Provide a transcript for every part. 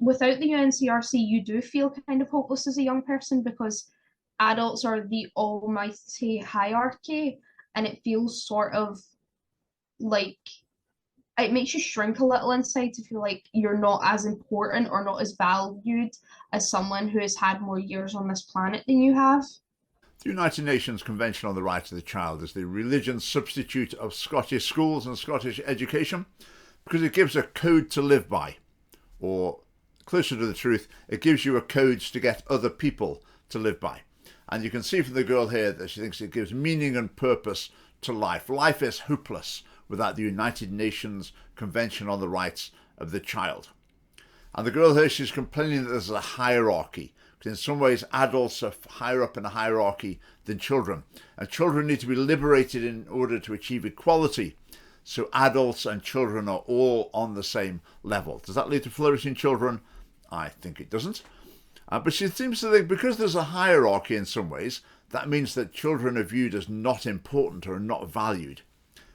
without the UNCRC, you do feel kind of hopeless as a young person because adults are the almighty hierarchy, and it feels sort of like it makes you shrink a little inside to feel like you're not as important or not as valued as someone who has had more years on this planet than you have. The United Nations Convention on the Rights of the Child is the religion substitute of Scottish schools and Scottish education because it gives a code to live by, or closer to the truth, it gives you a code to get other people to live by. And you can see from the girl here that she thinks it gives meaning and purpose to life. Life is hopeless without the United Nations Convention on the Rights of the Child. And the girl here, she's complaining that there's a hierarchy. Because in some ways, adults are higher up in a hierarchy than children. And children need to be liberated in order to achieve equality. So adults and children are all on the same level. Does that lead to flourishing children? I think it doesn't. But she seems to think because there's a hierarchy in some ways, that means that children are viewed as not important or not valued.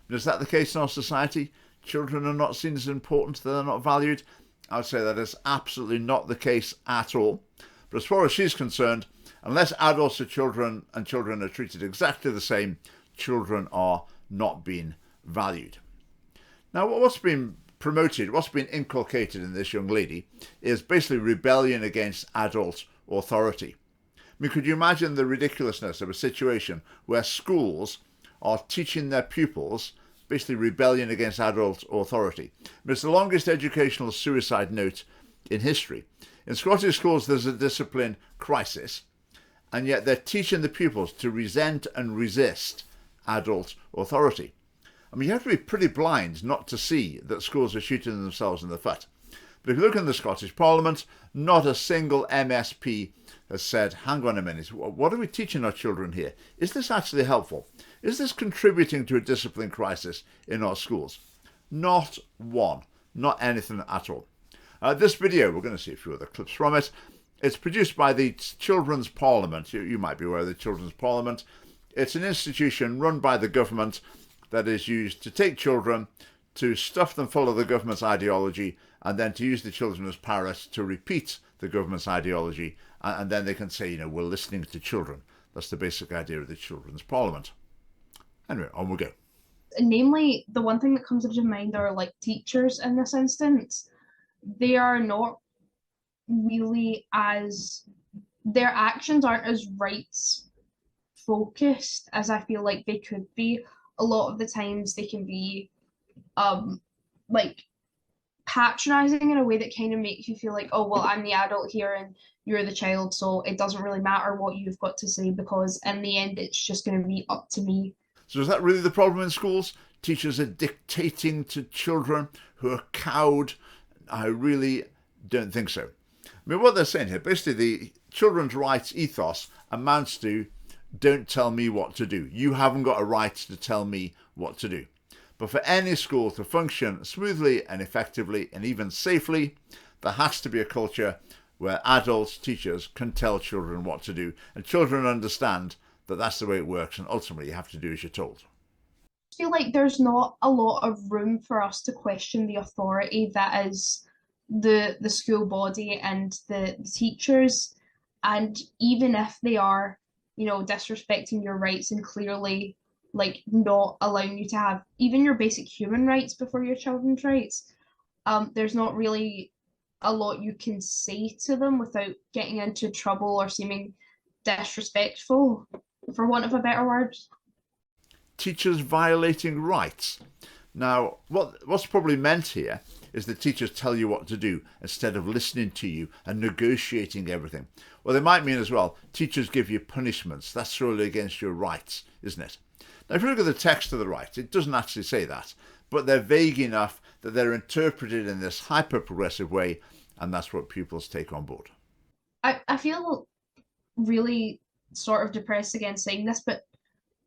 But is that the case in our society? Children are not seen as important, they're not valued? I would say that is absolutely not the case at all. But as far as she's concerned, unless adults are children and children are treated exactly the same, children are not being valued. Now, what's been promoted, what's been inculcated in this young lady is basically rebellion against adult authority. I mean, could you imagine the ridiculousness of a situation where schools are teaching their pupils basically rebellion against adult authority? I mean, it's the longest educational suicide note in history. In Scottish schools, there's a discipline crisis, and yet they're teaching the pupils to resent and resist adult authority. I mean, you have to be pretty blind not to see that schools are shooting themselves in the foot. But if you look in the Scottish Parliament, not a single MSP has said, hang on a minute, what are we teaching our children here? Is this actually helpful? Is this contributing to a discipline crisis in our schools? Not one, not anything at all. This video, we're going to see a few other clips from it. It's produced by the Children's Parliament. You might be aware of the Children's Parliament. It's an institution run by the government that is used to take children, to stuff them full of the government's ideology, and then to use the children as parrots to repeat the government's ideology, and then they can say, you know, we're listening to children. That's the basic idea of the Children's Parliament. Anyway, on we go. Namely, the one thing that comes into mind are like teachers in this instance. They are not really as, their actions aren't as rights focused as I feel like they could be. A lot of the times they can be like patronizing in a way that kind of makes you feel like, oh well, I'm the adult here and you're the child, so it doesn't really matter what you've got to say because in the end it's just going to be up to me. So is that really the problem in schools? Teachers are dictating to children who are cowed? I really don't think so. I mean, what they're saying here, basically the children's rights ethos amounts to don't tell me what to do. You haven't got a right to tell me what to do. But for any school to function smoothly and effectively and even safely, there has to be a culture where adults, teachers can tell children what to do, and children understand that that's the way it works, and ultimately you have to do as you're told. I feel like there's not a lot of room for us to question the authority that is the school body and the teachers, and even if they are, you know, disrespecting your rights and clearly like not allowing you to have even your basic human rights before your children's rights, there's not really a lot you can say to them without getting into trouble or seeming disrespectful, for want of a better word. Teachers violating rights. Now, what's probably meant here is the teachers tell you what to do instead of listening to you and negotiating everything. Well, they might mean as well, teachers give you punishments. That's really against your rights, isn't it? Now, if you look at the text of the rights, it doesn't actually say that, but they're vague enough that they're interpreted in this hyper-progressive way, and that's what pupils take on board. I feel really sort of depressed against saying this, but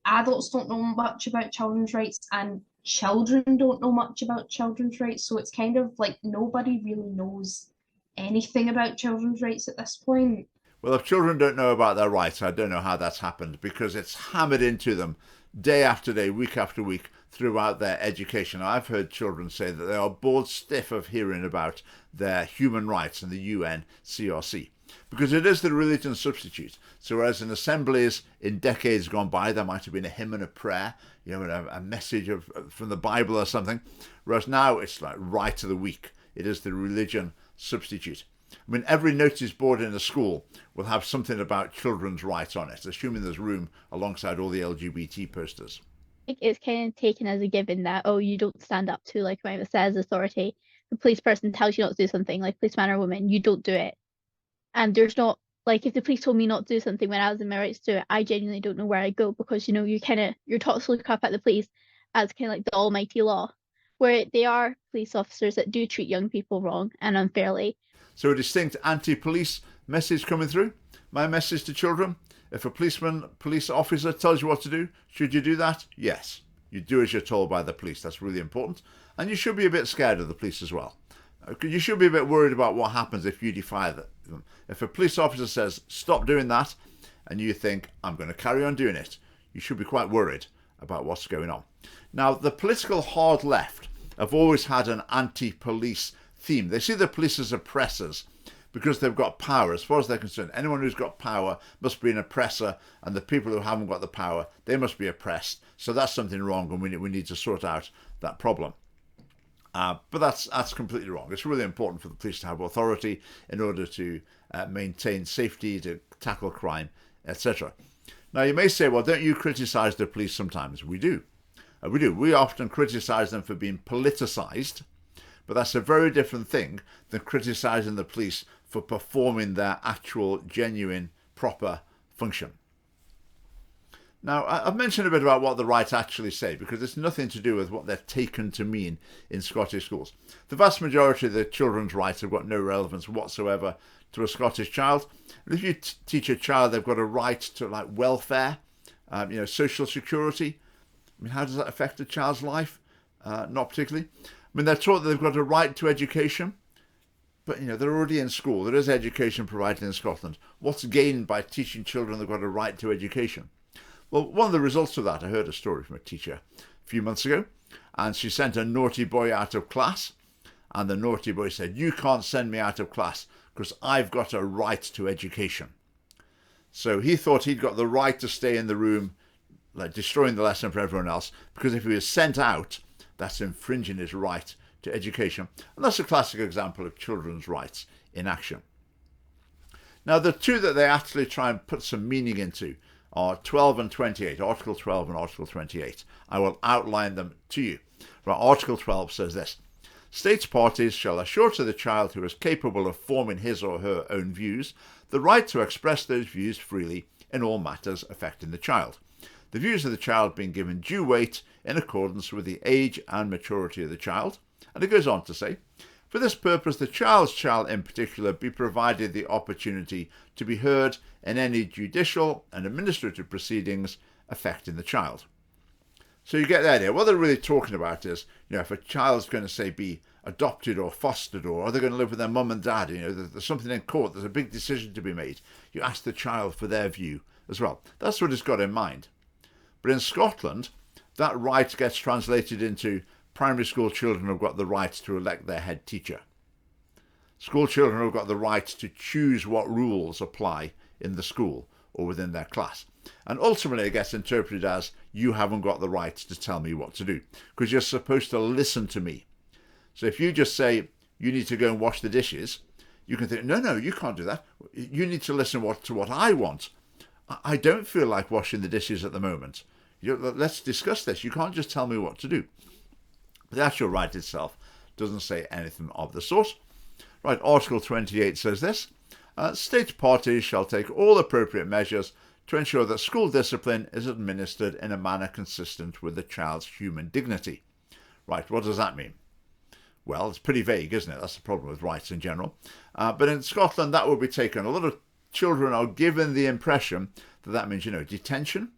adults don't know much about children's rights and children don't know much about children's rights. So it's kind of like nobody really knows anything about children's rights at this point. Well, if children don't know about their rights, I don't know how that's happened because it's hammered into them day after day, week after week, throughout their education. I've heard children say that they are bored stiff of hearing about their human rights and the UNCRC, because it is the religion substitute. So whereas in assemblies in decades gone by, there might have been a hymn and a prayer, a message from the Bible or something, whereas now it's like right of the week. It is the religion substitute. I mean, every notice board in a school will have something about children's rights on it, assuming there's room alongside all the LGBT posters. It's kind of taken as a given that, oh, you don't stand up to, like, when it says authority. The police person tells you not to do something, like policeman or woman, you don't do it. And there's not, like, if the police told me not to do something when I was in my rights to do it, I genuinely don't know where I'd go, because, you're taught to look up at the police as kind of like the almighty law, where they are police officers that do treat young people wrong and unfairly. So a distinct anti-police message coming through. My message to children: if a police officer tells you what to do, should you do that? Yes. You do as you're told by the police. That's really important. And you should be a bit scared of the police as well. You should be a bit worried about what happens if you defy them. If a police officer says, stop doing that, and you think, I'm going to carry on doing it, you should be quite worried about what's going on. Now, the political hard left have always had an anti-police theme. They see the police as oppressors because they've got power. As far as they're concerned, anyone who's got power must be an oppressor, and the people who haven't got the power, they must be oppressed. So that's something wrong, and we need to sort out that problem. But that's completely wrong. It's really important for the police to have authority in order to maintain safety, to tackle crime, etc. Now, you may say, well, don't you criticise the police sometimes? We do. We do. We often criticise them for being politicised, but that's a very different thing than criticising the police for performing their actual, genuine, proper function. Now, I've mentioned a bit about what the rights actually say, because it's nothing to do with what they're taken to mean in Scottish schools. The vast majority of the children's rights have got no relevance whatsoever to a Scottish child. And if you teach a child they've got a right to, like, welfare, social security, I mean, how does that affect a child's life? Not particularly. I mean, they're taught that they've got a right to education, but, they're already in school. There is education provided in Scotland. What's gained by teaching children they've got a right to education? Well, one of the results of that, I heard a story from a teacher a few months ago, and she sent a naughty boy out of class, and the naughty boy said, you can't send me out of class because I've got a right to education. So he thought he'd got the right to stay in the room, like destroying the lesson for everyone else, because if he was sent out, that's infringing his right to education. And that's a classic example of children's rights in action. Now, the two that they actually try and put some meaning into are 12 and 28, Article 12 and Article 28. I will outline them to you. Well, Article 12 says this: States parties shall assure to the child who is capable of forming his or her own views the right to express those views freely in all matters affecting the child, the views of the child being given due weight in accordance with the age and maturity of the child. And it goes on to say, for this purpose, the child shall in particular be provided the opportunity to be heard in any judicial and administrative proceedings affecting the child. So you get the idea. What they're really talking about is, if a child's going to, say, be adopted or fostered, or are they going to live with their mum and dad, there's something in court, there's a big decision to be made. You ask the child for their view as well. That's what it's got in mind. But in Scotland, that right gets translated into primary school children have got the right to elect their head teacher. School children have got the right to choose what rules apply in the school or within their class. And ultimately it gets interpreted as, you haven't got the right to tell me what to do, because you're supposed to listen to me. So if you just say, you need to go and wash the dishes, you can think, no, you can't do that. You need to listen to what I want. I don't feel like washing the dishes at the moment. Let's discuss this. You can't just tell me what to do. The actual right itself doesn't say anything of the sort. Right, Article 28 says this: State parties shall take all appropriate measures to ensure that school discipline is administered in a manner consistent with the child's human dignity. Right, what does that mean? Well, it's pretty vague, isn't it? That's the problem with rights in general. But in Scotland, that will be taken. A lot of children are given the impression that means, detention.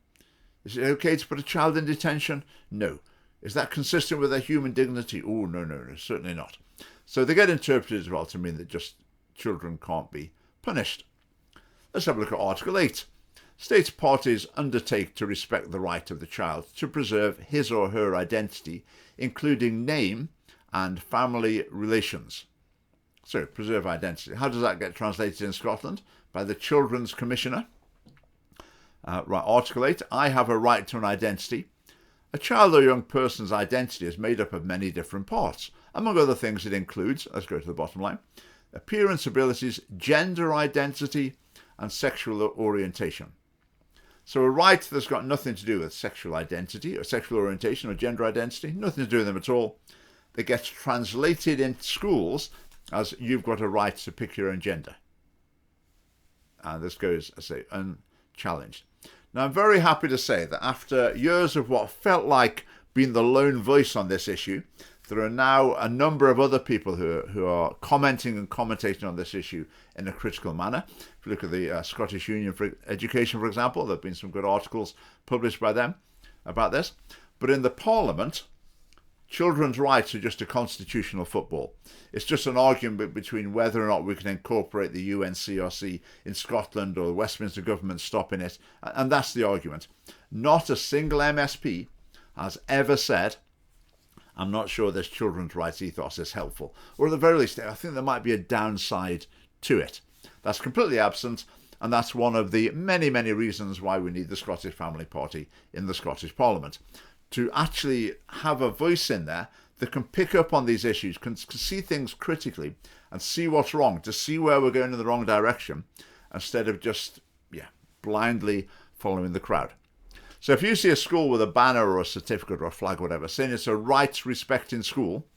Is it okay to put a child in detention? No. Is that consistent with their human dignity? Oh, no, certainly not. So they get interpreted as well to mean that just children can't be punished. Let's have a look at Article 8. State parties undertake to respect the right of the child to preserve his or her identity, including name and family relations. So, preserve identity. How does that get translated in Scotland? By the Children's Commissioner. Right, Article 8, I have a right to an identity. A child or young person's identity is made up of many different parts. Among other things, it includes, let's go to the bottom line, appearance, abilities, gender identity, and sexual orientation. So a right that's got nothing to do with sexual identity or sexual orientation or gender identity, nothing to do with them at all, that gets translated in schools as you've got a right to pick your own gender. And this goes, I say, unchallenged. Now, I'm very happy to say that after years of what felt like being the lone voice on this issue, there are now a number of other people who are commenting and commentating on this issue in a critical manner. If you look at the Scottish Union for Education, for example, there have been some good articles published by them about this. But in the Parliament, children's rights are just a constitutional football. It's just an argument between whether or not we can incorporate the UNCRC in Scotland or the Westminster government stopping it. And that's the argument. Not a single MSP has ever said, I'm not sure this children's rights ethos is helpful. Or at the very least, I think there might be a downside to it. That's completely absent, and that's one of the many, many reasons why we need the Scottish Family Party in the Scottish Parliament. To actually have a voice in there that can pick up on these issues, can see things critically and see what's wrong, to see where we're going in the wrong direction, instead of just, blindly following the crowd. So if you see a school with a banner or a certificate or a flag or whatever saying it's a rights-respecting school,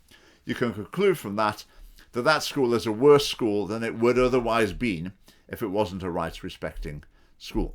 you can conclude from that that that school is a worse school than it would otherwise been if it wasn't a rights-respecting school.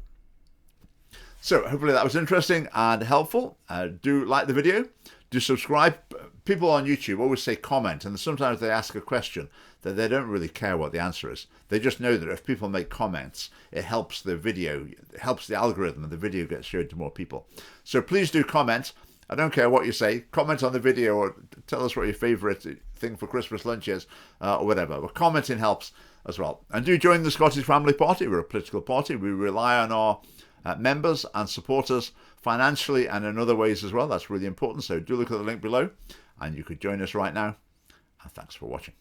So hopefully that was interesting and helpful. Do like the video, do subscribe. People on YouTube always say comment, and sometimes they ask a question that they don't really care what the answer is. They just know that if people make comments, it helps the video, it helps the algorithm, and the video gets showed to more people. So please do comment. I don't care what you say. Comment on the video or tell us what your favourite thing for Christmas lunch is, or whatever. But commenting helps as well. And do join the Scottish Family Party. We're a political party. We rely on our members and supporters financially and in other ways as well. That's really important. So do look at the link below and you could join us right now. And thanks for watching.